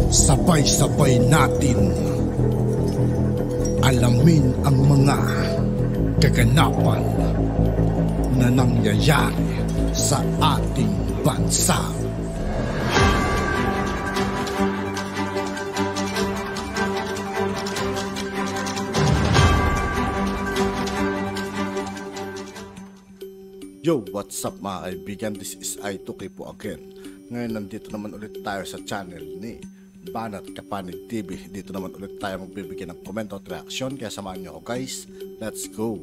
Sabay-sabay natin alamin ang mga kaganapan na nangyayari sa ating bansa. Yo, what's up mga kaibigan? This is I2K po again. Ngayon nandito naman ulit tayo sa channel ni Banat Kapanig TV. Dito naman ulit tayo magbibigay ng comment at reaction. Kaya samahan nyo ako guys. Let's go!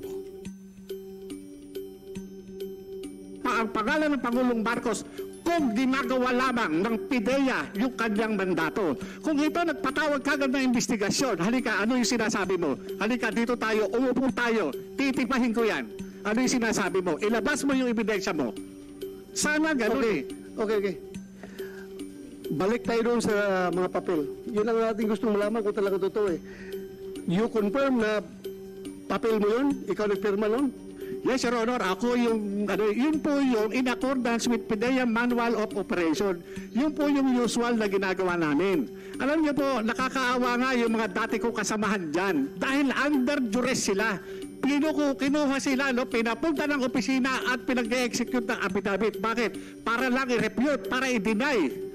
Ang pangalan ng Pangulong Marcos kung ginagawa lamang ng PIDEA yung kanyang mandato. Kung ito nagpatawag kagad ng investigasyon, halika, ano yung sinasabi mo? Halika, dito tayo, umupo tayo, titipahin ko yan. Ano yung sinasabi mo? Ilabas mo yung ebidensya mo. Sana ganun Okay. Balik tayo doon sa mga papel. Yun ang ating gustong malaman kung talaga totoo eh. You confirm na papel mo yun? Ikaw nagpirma nun? Yes, Your Honor. Ako yung, yun po yung in accordance with PIDEA Manual of Operation. Yun po yung usual na ginagawa namin. Alam niyo po, nakakaawa nga yung mga dati kong kasamahan dyan. Dahil under duress sila. Kinuha sila, pinapunta ng opisina at pinag-execute ng affidavit. Bakit? Para lang i-refute, para i-deny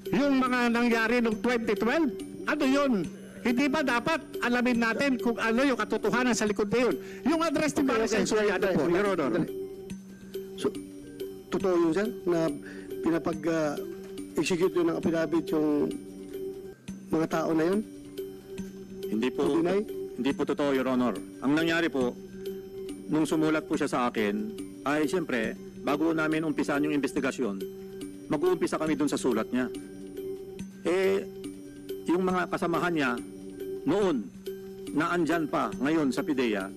yung mga nangyari noong 2012. Ano yun? Hindi ba dapat alamin natin kung ano yung katotohanan sa likod na yun? Yung address ni Maris Ensoy, ano po, Your Honor? So, totoo yun, sir, na pinapag-execute yun ng affidavit yung mga tao na yun? Hindi po totoo, Your Honor. Ang nangyari po, nung sumulat po siya sa akin, ay siyempre, bago namin umpisan yung investigasyon, mag-uumpisa kami dun sa sulat niya. Yung mga kasamahan niya, noon, na andyan pa ngayon sa PIDEA,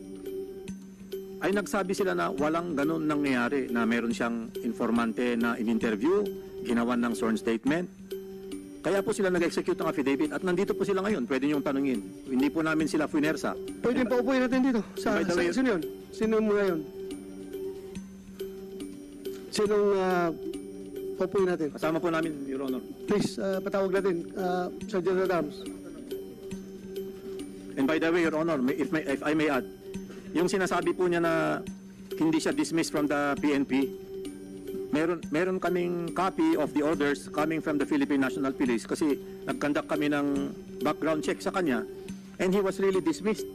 ay nagsabi sila na walang ganun nangyayari, na meron siyang informante na in-interview, ginawan ng sworn statement. Kaya po sila nag-execute ng affidavit at nandito po sila ngayon. Pwede niyong tanungin. Hindi po namin sila finersa. Pwede pa upuin natin dito. Sino yun? Sino mo ngayon? Sinong upuin natin? Kasama po namin, Your Honor. Please, patawag natin. Sergeant Adams. And by the way, Your Honor, if I may add, yung sinasabi po niya na hindi siya dismissed from the PNP, meron kaming copy of the orders coming from the Philippine National Police kasi nag-conduct kami ng background check sa kanya and he was really dismissed.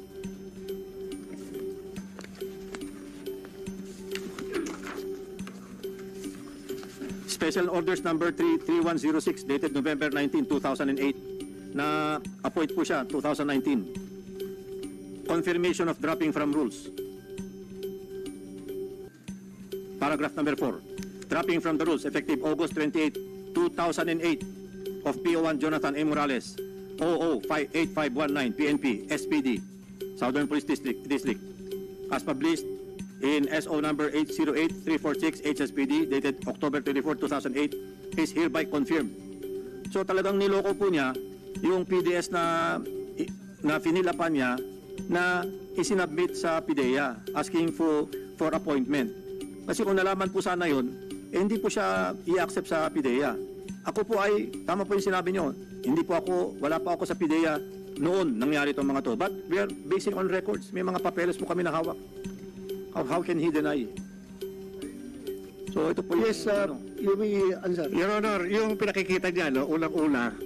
Special Orders number 3106 dated November 19, 2008 na appoint po siya 2019. Confirmation of dropping from rules. Paragraph number 4. Dropping from the rules effective August 28, 2008 of PO1 Jonathan A. Morales, 00-8519 PNP, SPD, Southern Police District, as published in SO number 808346 HSPD dated October 24, 2008 is hereby confirmed. So talagang niloko po niya yung PDS na finilapan niya na isinabmit sa PIDEA asking for appointment. Kasi kung nalaman po sana yun, hindi po siya i-accept sa PIDEA. Ako po ay, tama po yung sinabi nyo, wala pa ako sa PIDEA noon nangyari itong mga to. But we are basing on records. May mga papeles po kami na hawak. How can he deny? So ito po yes, you may answer. Your Honor, yung pinakikita niya, ulang-una,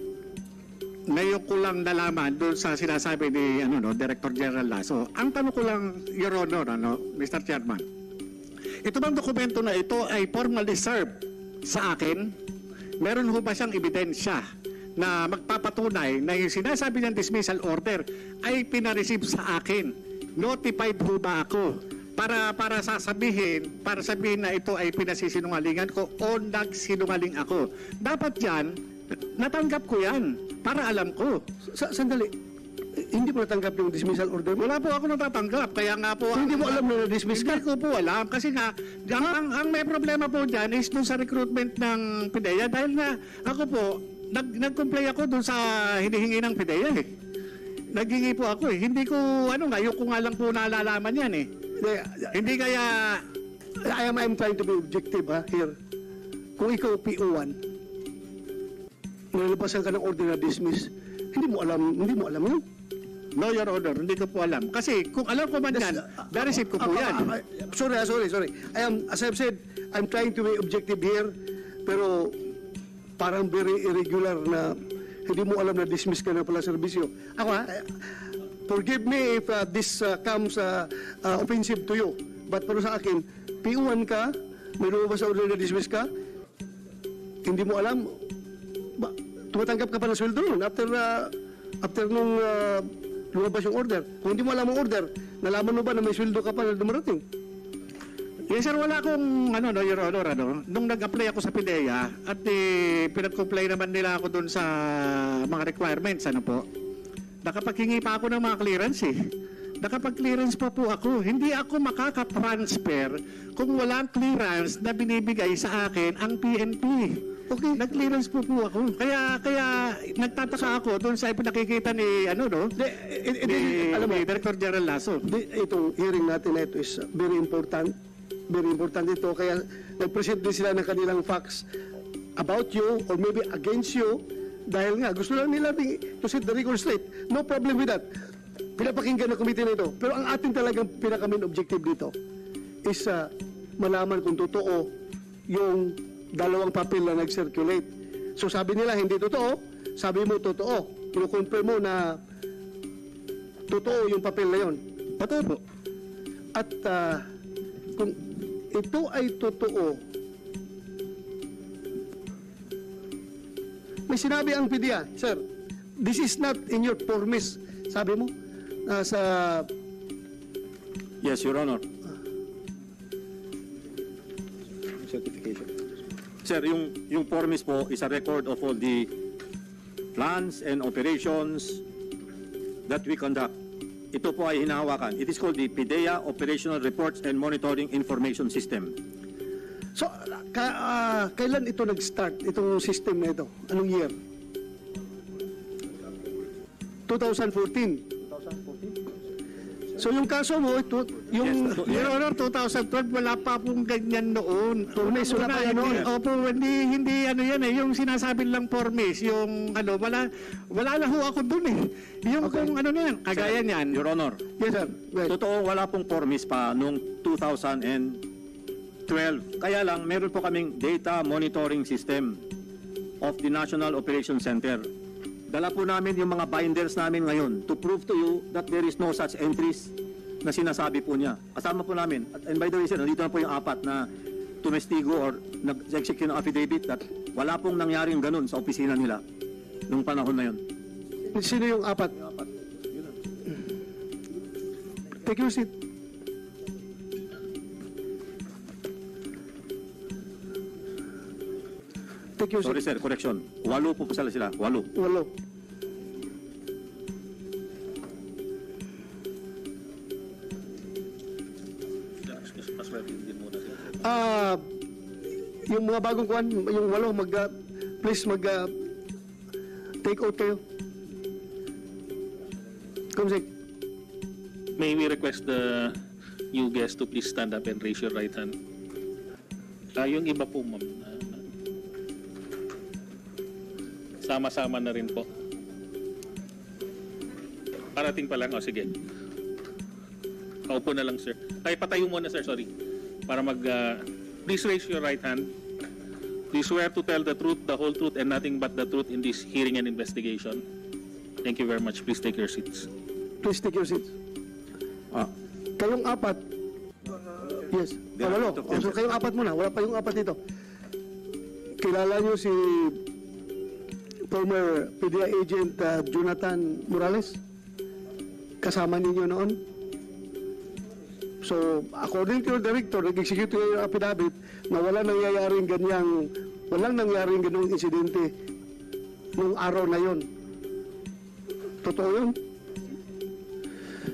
ngayon ko lang nalaman doon sa sinasabi ni Director General Lasso. Ang tanong ko lang, Your Honor, Mr. Chairman, ito bang dokumento na ito ay formally served sa akin? Meron ho ba siyang ebidensya na magpapatunay na yung sinasabi niyang dismissal order ay pinareceive sa akin? Notified ho ba ako? Para sabihin na ito ay pinasisinungalingan ko o nagsinungaling ako. Dapat yan, natanggap ko yan para alam ko. Sandali. Hindi mo natanggap yung dismissal order? Wala po ako natatanggap. Kaya nga po... Hindi mo alam na na-dismiss ka? Hindi ko po alam. Kasi nga, ang may problema po dyan is dun sa recruitment ng PIDEA. Dahil nga, ako po, nag-comply ako dun sa hinihingi ng PIDEA eh. Naghingi po ako eh. Hindi ko, ngayon ko nga lang po nalalaman yan eh. Hindi kaya... I'm trying to be objective here. Kung ikaw PO1, nalabasan ka ng order na dismiss. Hindi mo alam yun. No, Your Honor, hindi ko po alam. Kasi kung alam ko man yan, na-receive ko po yan. Sorry. As I've said, I'm trying to be objective here, pero parang very irregular na hindi mo alam na dismiss ka na pala sa serbisyo. Ako forgive me if this comes offensive to you. But pero sa akin, P1 ka, may lumabas sa order na dismiss ka, hindi mo alam, tumatanggap ka pa ng sweldo nun after nung lumabas yung order. Kung hindi mo alam ang order, nalaman mo ba na may sweldo ka pa na dumarating? Yes, sir, wala akong, Your Honor, nung nag-apply ako sa PIDEA at pinag-comply naman nila ako dun sa mga requirements, nakapaghingi pa ako ng mga clearance Nakapag-clearance pa po ako. Hindi ako makaka-transfer kung walang clearance na binibigay sa akin ang PNP. Okay, nag-clearance po ako. Kaya nagtataka ako doon sa pinakikita ni alam mo, Director General Lasso. Itong hearing natin na ito is very important. Very important ito. Kaya nag-present din sila ng kanilang facts about you or maybe against you dahil nga gusto lang nila to set the record straight. No problem with that. Pinapakinggan ng committee na ito. Pero ang ating talagang pinaka-main objective dito is malaman kung totoo yung dalawang papel na nag-circulate. So sabi nila hindi totoo, sabi mo totoo. Kino-confirm mo na totoo yung papel na yun. Totoo po. At kung ito ay totoo, may sinabi ang PIDEA, sir, this is not in your formis, sabi mo, sa... Yes, Your Honor. Certification. Sir, yung formis po is a record of all the plans and operations that we conduct. Ito po ay hinahawakan. It is called the PIDEA Operational Reports and Monitoring Information System. So, kailan ito nag-start, itong system na ito? Anong year? 2014. So yung kaso mo, yung Your Honor, 2012, wala pa pong ganyan noon. Formis, wala pa yan noon. Opo, hindi yung sinasabi lang formis, yung wala na ho ako dun Yung kung na yan, kagaya niyan. Your Honor. Yes, sir. Right. Totoo, wala pong formis pa noong 2012. Kaya lang, meron po kaming data monitoring system of the National Operations Center. Dala po namin yung mga binders namin ngayon to prove to you that there is no such entries na sinasabi po niya. Kasama po namin. And by the way, sir, nandito na po yung apat na tumestigo or nag-execute ng affidavit that wala pong nangyaring ganun sa opisina nila nung panahon na yun. Sino yung apat? Take your seat. Take your Sorry, seat. sir, correction. 8 po sila. 8. Walo. Yung mga bagong kuwan, yung 8, please take out kayo. Kumsik. May we request the new guest to please stand up and raise your right hand. Yung iba po, ma'am. Sama-sama na rin po. Parating pa lang. O, sige. Kaupo na lang, sir. Ay, patayo muna, sir. Sorry. Para please raise your right hand. Do you swear to tell the truth, the whole truth, and nothing but the truth in this hearing and investigation? Thank you very much. Please take your seats. Please take your seats. Kayong apat. Yes. Walo. So kayong apat muna. Wala pa yung apat dito. Kilala nyo si former PIDEA agent Jonathan Morales? Kasama ninyo noon? So, according to your director, nag-execute yung affidavit na walang nangyaring gano'ng insidente nung araw na yon. Totoo yun?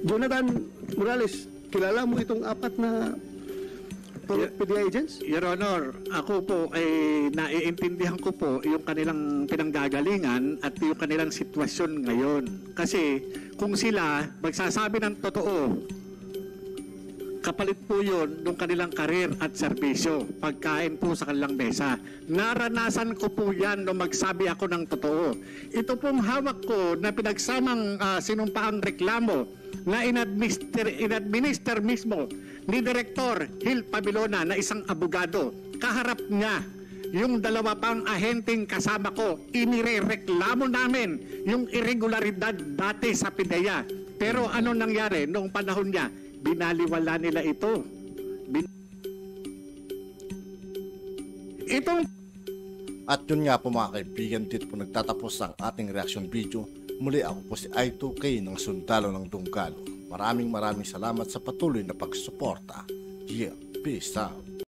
Jonathan Morales, kilala mo itong apat na PIDEA agents? Your Honor, ako po naiintindihan ko po yung kanilang pinanggagalingan at yung kanilang sitwasyon ngayon. Kasi kung sila magsasabi ng totoo, Kapalit po yun ng kanilang karir at serbisyo, pagkain po sa kanilang mesa. Naranasan ko po yan nung magsabi ako ng totoo. Ito pong hawak ko na pinagsamang sinumpaang reklamo na inadminister mismo ni Director Hil Pabilona na isang abogado. Kaharap niya yung dalawa pang ahenteng kasama ko, inirereklamo namin yung irregularidad dati sa PIDEA. Pero ano nangyari noong panahon niya? Binaliwala nila ito. Itong At yun nga po mga kaibigan, dito po nagtatapos ang ating reaction video. Muli ako po si I2K ng Sundalo ng Dunggalo. Maraming salamat sa patuloy na pagsuporta. Yeah, peace out.